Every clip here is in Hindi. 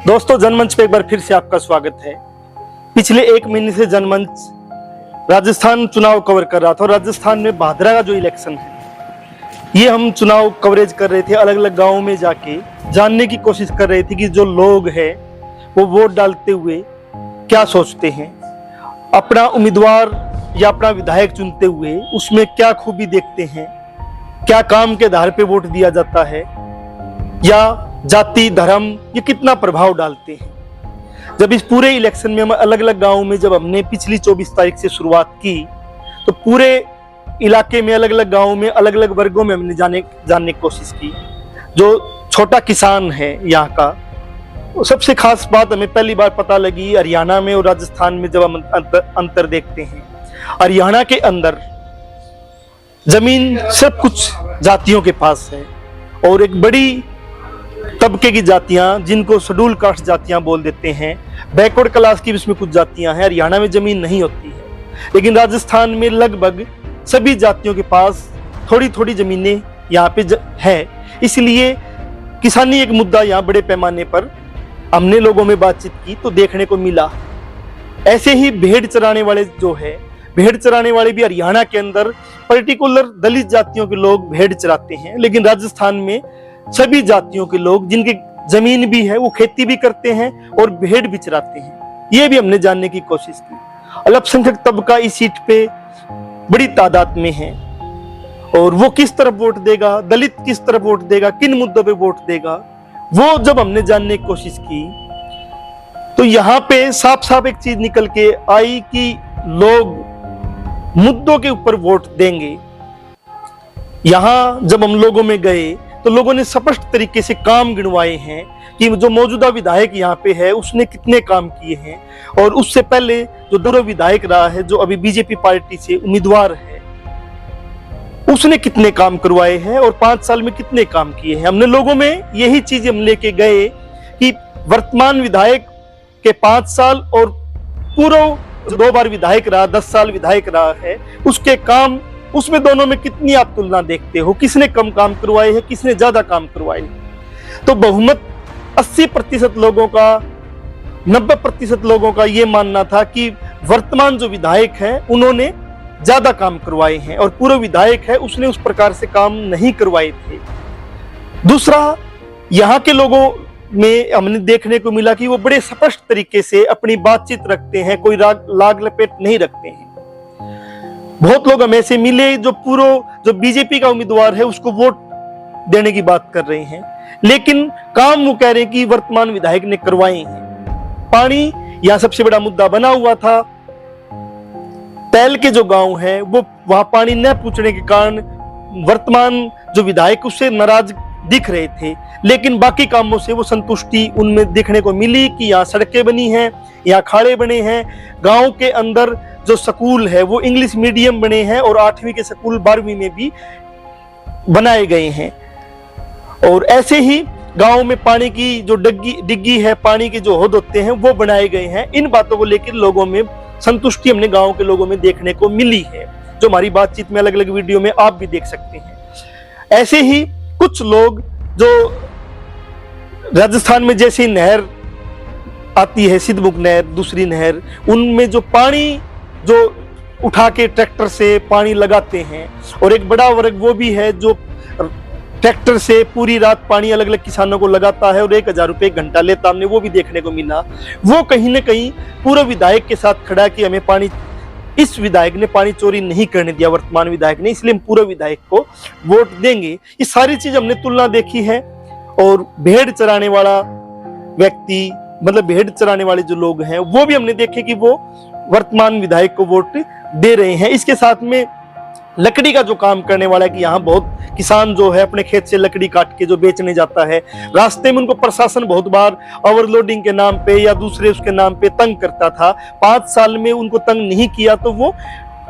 दोस्तों, जनमंच पे एक बार फिर से आपका स्वागत है। पिछले एक महीने से जनमंच राजस्थान चुनाव कवर कर रहा था और राजस्थान में भादरा का जो इलेक्शन है ये हम चुनाव कवरेज कर रहे थे। अलग अलग गांवों में जाके जानने की कोशिश कर रहे थे कि जो लोग हैं वो वोट डालते हुए क्या सोचते हैं, अपना उम्मीदवार या अपना विधायक चुनते हुए उसमें क्या खूबी देखते हैं, क्या काम के आधार पे वोट दिया जाता है या जाति धर्म ये कितना प्रभाव डालते हैं। जब इस पूरे इलेक्शन में हम अलग अलग गांवों में जब हमने पिछली 24 तारीख से शुरुआत की तो पूरे इलाके में अलग अलग गांवों में अलग अलग वर्गों में हमने जानने की कोशिश की। जो छोटा किसान है यहाँ का, सबसे खास बात हमें पहली बार पता लगी हरियाणा में और राजस्थान में जब हम अंतर देखते हैं। हरियाणा के अंदर जमीन सब कुछ जातियों के पास है और एक बड़ी तबके की जातियां जिनको शेड्यूल कास्ट जातियां बोल देते हैं, बैकवर्ड क्लास की इसमें कुछ जातियां हैं। हरियाणा में जमीन नहीं होती है, लेकिन राजस्थान में लगभग सभी जातियों के पास थोड़ी थोड़ी जमीनें यहाँ पे है। इसलिए किसानी एक मुद्दा यहाँ बड़े पैमाने पर हमने लोगों में बातचीत की तो देखने को मिला। ऐसे ही भेड़ चराने वाले जो है, भेड़ चराने वाले भी हरियाणा के अंदर पर्टिकुलर दलित जातियों के लोग भेड़ चराते हैं, लेकिन राजस्थान में सभी जातियों के लोग जिनकी जमीन भी है वो खेती भी करते हैं और भेड़ भी चराते हैं। ये भी हमने जानने की कोशिश की। अल्पसंख्यक तबका इस सीट पे बड़ी तादाद में है और वो किस तरफ वोट देगा, दलित किस तरफ वोट देगा, किन मुद्दों पे वोट देगा, वो जब हमने जानने की कोशिश की तो यहाँ पे साफ साफ एक चीज निकल के आई कि लोग मुद्दों के ऊपर वोट देंगे। यहां जब हम लोगों में गए तो लोगों ने स्पष्ट तरीके से काम गिनवाए हैं कि जो मौजूदा विधायक यहाँ पे है उसने कितने काम किए हैं और उससे पहले जो दूसरा विधायक रहा है जो अभी बीजेपी पार्टी से उम्मीदवार है उसने कितने काम करवाए हैं और 5 साल में कितने काम किए हैं। हमने लोगों में यही चीज हम लेके गए कि वर्तमान विधायक के 5 साल और पूरा 2 बार विधायक रहा, 10 साल विधायक रहा है, उसके काम, उसमें दोनों में कितनी आप तुलना देखते हो, किसने कम काम करवाए हैं, किसने ज्यादा काम करवाए। तो बहुमत 80% लोगों का, 90% लोगों का यह मानना था कि वर्तमान जो विधायक है उन्होंने ज्यादा काम करवाए हैं और पूर्व विधायक है उसने उस प्रकार से काम नहीं करवाए थे। दूसरा, यहाँ के लोगों में हमने देखने को मिला कि वो बड़े स्पष्ट तरीके से अपनी बातचीत रखते हैं, कोई लाग लपेट नहीं रखते हैं। बहुत लोग हमें से मिले जो बीजेपी का उम्मीदवार है उसको वोट देने की बात कर रहे हैं, लेकिन काम वो कह रहे हैं कि वर्तमान विधायक ने करवाए हैं। पानी यहाँ सबसे बड़ा मुद्दा बना हुआ था। तैल के जो गांव है वो वहां पानी न पूछने के कारण वर्तमान जो विधायक उससे नाराज दिख रहे थे, लेकिन बाकी कामों से वो संतुष्टि उनमें देखने को मिली कि यहाँ सड़कें बनी हैं, यहाँ खाड़े बने हैं, गांव के अंदर जो स्कूल है वो इंग्लिश मीडियम बने हैं और 8वीं के स्कूल 12वीं में भी बनाए गए हैं। और ऐसे ही गांव में पानी की जो डिग्गी है, पानी के जो हौद होते हैं वो बनाए गए हैं। इन बातों को लेकर लोगों में संतुष्टि हमने गांव के लोगों में देखने को मिली है, जो हमारी बातचीत में अलग अलग वीडियो में आप भी देख सकते हैं। ऐसे ही कुछ लोग जो राजस्थान में जैसे नहर आती है, सिद्धमुख नहर, दूसरी नहर, उनमें जो पानी जो उठा के ट्रैक्टर से पानी लगाते हैं और एक बड़ा वर्ग वो भी है जो ट्रैक्टर से पूरी रात पानी अलग अलग किसानों को लगाता है और 1000 रुपये घंटा लेता, हमने वो भी देखने को मिला। वो कहीं ना कहीं पूर्व विधायक के साथ खड़ा कि हमें पानी, इस विधायक ने पानी चोरी नहीं करने दिया वर्तमान विधायक ने, इसलिए हम पूर्व विधायक को वोट देंगे। ये सारी चीज हमने तुलना देखी है। और भेड़ चराने वाला व्यक्ति, मतलब भेड़ चराने वाले जो लोग हैं वो भी हमने देखे कि वो वर्तमान विधायक को वोट दे रहे हैं। इसके साथ में लकड़ी का जो काम करने वाला है कि यहाँ बहुत किसान जो है अपने खेत से लकड़ी काट के जो बेचने जाता है, रास्ते में उनको प्रशासन बहुत बार ओवरलोडिंग के नाम पे या दूसरे उसके नाम पे तंग करता था। 5 साल में उनको तंग नहीं किया तो वो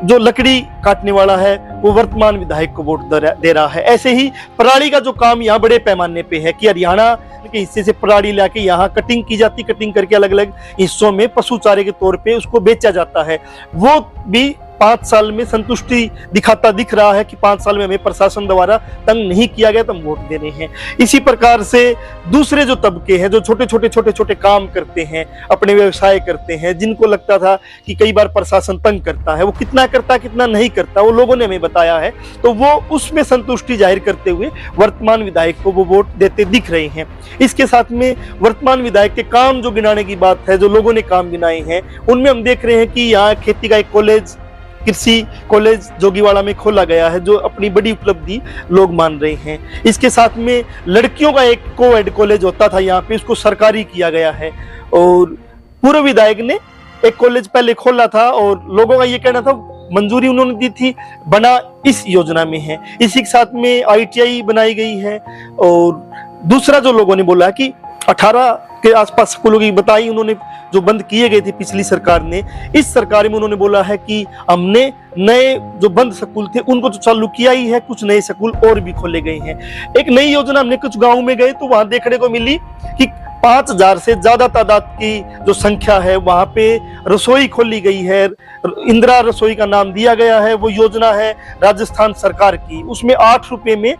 जो लकड़ी काटने वाला है वो वर्तमान विधायक को वोट दे रहा है। ऐसे ही पराली का जो काम यहाँ बड़े पैमाने पे है कि हरियाणा के हिस्से से पराली लाके यहाँ कटिंग की जाती, कटिंग करके अलग अलग हिस्सों में पशु चारे के तौर पे उसको बेचा जाता है। वो भी 5 साल में संतुष्टि दिखाता दिख रहा है कि 5 साल में हमें प्रशासन द्वारा तंग नहीं किया गया तो हम वोट दे रहे हैं। इसी प्रकार से दूसरे जो तबके हैं, जो छोटे छोटे काम करते हैं, अपने व्यवसाय करते हैं, जिनको लगता था कि कई बार प्रशासन तंग करता है, वो कितना करता कितना नहीं करता वो लोगों ने हमें बताया है, तो वो उसमें संतुष्टि जाहिर करते हुए वर्तमान विधायक को वो वोट देते दिख रहे हैं। इसके साथ में वर्तमान विधायक के काम जो गिनाने की बात है, जो लोगों ने काम गिनाए हैं, उनमें हम देख रहे हैं कि यहाँ खेती का एक कॉलेज, कृषि कॉलेज जोगीवाड़ा में खोला गया है, जो अपनी बड़ी उपलब्धि लोग मान रहे हैं। इसके साथ में लड़कियों का एक को-एड कॉलेज होता था यहाँ पे, उसको सरकारी किया गया है। और पूर्व विधायक ने एक कॉलेज पहले खोला था और लोगों का ये कहना था, मंजूरी उन्होंने दी थी, बना इस योजना में है। इसी के साथ में ITI बनाई गई है। और दूसरा जो लोगों ने बोला कि 18 के आसपास स्कूलों की बताई उन्होंने, जो बंद किए गए थे पिछली सरकार ने। इस सरकार में उन्होंने बोला है कि हमने नए जो बंद स्कूल थे उनको तो चालू किया ही है, कुछ नए स्कूल और भी खोले गए हैं। एक नई योजना, हमने कुछ गाँव में गए तो वहां देखने को मिली कि 5000 से ज्यादा तादाद की जो संख्या है वहां पे रसोई खोली गई है। इंदिरा रसोई का नाम दिया गया है। वो योजना है राजस्थान सरकार की, उसमें 8 रुपए में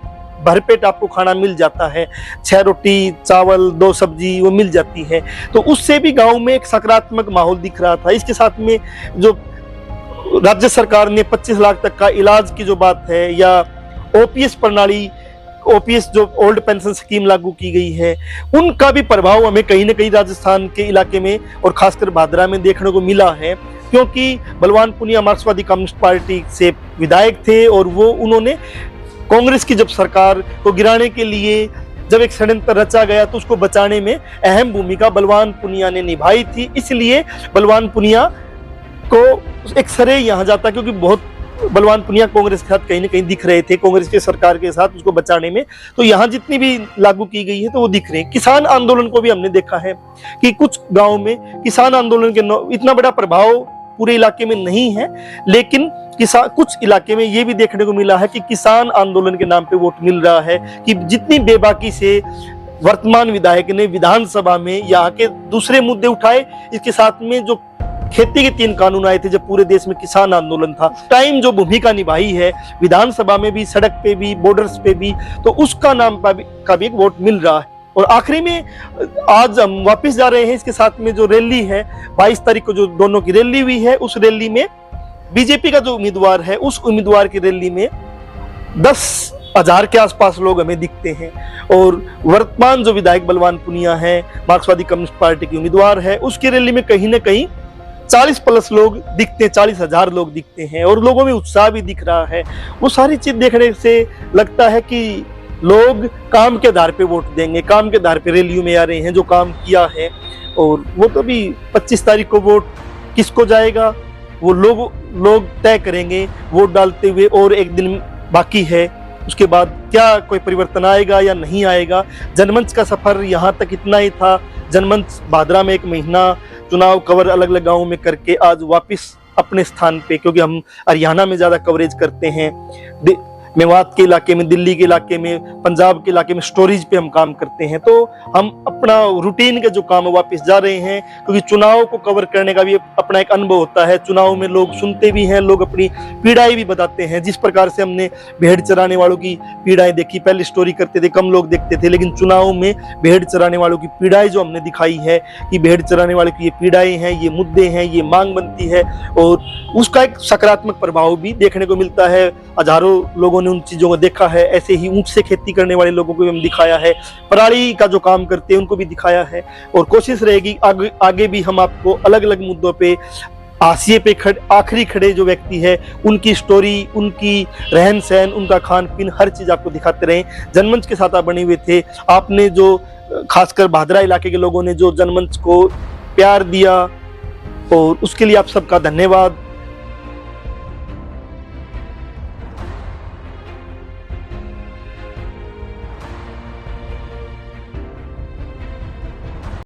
भरपेट आपको खाना मिल जाता है। 6 रोटी चावल 2 सब्जी वो मिल जाती है। तो उससे भी गांव में एक सकारात्मक माहौल दिख रहा था। इसके साथ में जो राज्य सरकार ने 25 लाख तक का इलाज की जो बात है, या OPS प्रणाली, OPS जो ओल्ड पेंशन स्कीम लागू की गई है, उनका भी प्रभाव हमें कहीं ना कहीं राजस्थान के इलाके में और खासकर भादरा में देखने को मिला है। क्योंकि बलवान पुनिया मार्क्सवादी कम्युनिस्ट पार्टी से विधायक थे और वो उन्होंने कांग्रेस की जब सरकार को गिराने के लिए जब एक षड्यंत्र रचा गया तो उसको बचाने में अहम भूमिका बलवान पुनिया ने निभाई थी। इसलिए बलवान पुनिया को एक श्रेय यहाँ जाता, क्योंकि बहुत बलवान पुनिया कांग्रेस के साथ कहीं ना कहीं दिख रहे थे, कांग्रेस के सरकार के साथ उसको बचाने में। तो यहाँ जितनी भी लागू की गई है तो वो दिख रहे हैं। किसान आंदोलन को भी हमने देखा है कि कुछ गाँव में किसान आंदोलन के इतना बड़ा प्रभाव पूरे इलाके में नहीं है, लेकिन कुछ इलाके में ये भी देखने को मिला है कि किसान आंदोलन के नाम पे वोट मिल रहा है। कि जितनी बेबाकी से वर्तमान विधायक ने विधानसभा में यहाँ के दूसरे मुद्दे उठाए, इसके साथ में जो खेती के 3 कानून आए थे जब पूरे देश में किसान आंदोलन था, टाइम जो भूमिका निभाई है विधानसभा में भी, सड़क पे भी, बॉर्डर्स पे भी, तो उसका नाम का भी एक वोट मिल रहा है। और आखिरी में आज हम वापस जा रहे हैं। इसके साथ में जो रैली है 22 तारीख को जो दोनों की रैली हुई है, उस रैली में बीजेपी का जो उम्मीदवार है, उस उम्मीदवार की रैली में 10,000 के आसपास लोग हमें दिखते हैं। और वर्तमान जो विधायक बलवान पुनिया है, मार्क्सवादी कम्युनिस्ट पार्टी के उम्मीदवार है, उसकी रैली में कहीं ना कहीं 40+ लोग दिखते हैं, 40,000 लोग दिखते हैं और लोगों में उत्साह भी दिख रहा है। वो सारी चीज देखने से लगता है कि लोग काम के आधार पे वोट देंगे, काम के आधार पे रैलियों में आ रहे हैं जो काम किया है। और वो तो भी 25 तारीख को वोट किसको जाएगा वो लोग तय करेंगे वोट डालते हुए। और एक दिन बाकी है, उसके बाद क्या कोई परिवर्तन आएगा या नहीं आएगा। जनमंच का सफर यहाँ तक इतना ही था। जनमंच भादरा में 1 महीना चुनाव कवर अलग अलग गाँवों में करके आज वापस अपने स्थान पे, क्योंकि हम हरियाणा में ज्यादा कवरेज करते हैं, मेवात के इलाके में, दिल्ली के इलाके में, पंजाब के इलाके में स्टोरेज पे हम काम करते हैं। तो हम अपना रूटीन के जो काम है वापस जा रहे हैं, क्योंकि चुनाव को कवर करने का भी अपना एक अनुभव होता है। चुनाव में लोग सुनते भी हैं, लोग अपनी पीड़ाएं भी बताते हैं। जिस प्रकार से हमने भेड़ चराने वालों की पीड़ाएं देखी, पहले स्टोरी करते थे, कम लोग देखते थे, लेकिन चुनाव में भेड़ चराने वालों की पीड़ाएं जो हमने दिखाई है कि भेड़ चराने वाले की ये पीड़ाएं हैं, ये मुद्दे हैं, ये मांग बनती है, और उसका एक सकारात्मक प्रभाव भी देखने को मिलता है। हजारों लोगों ने उन चीजों को देखा है। ऐसे ही ऊंट से खेती करने वाले लोगों को भी हम दिखाया है, पराली का जो काम करते हैं उनको भी दिखाया है। और कोशिश रहेगी आगे भी हम आपको अलग अलग मुद्दों पे, हाशिए पे आखिरी खड़े जो व्यक्ति है, उनकी स्टोरी, उनकी रहन सहन, उनका खान पीन, हर चीज आपको दिखाते रहे। जनमंच के साथ आप बने हुए थे। आपने जो खासकर भादरा इलाके के लोगों ने जो जनमंच को प्यार दिया, और उसके लिए आप सबका धन्यवाद।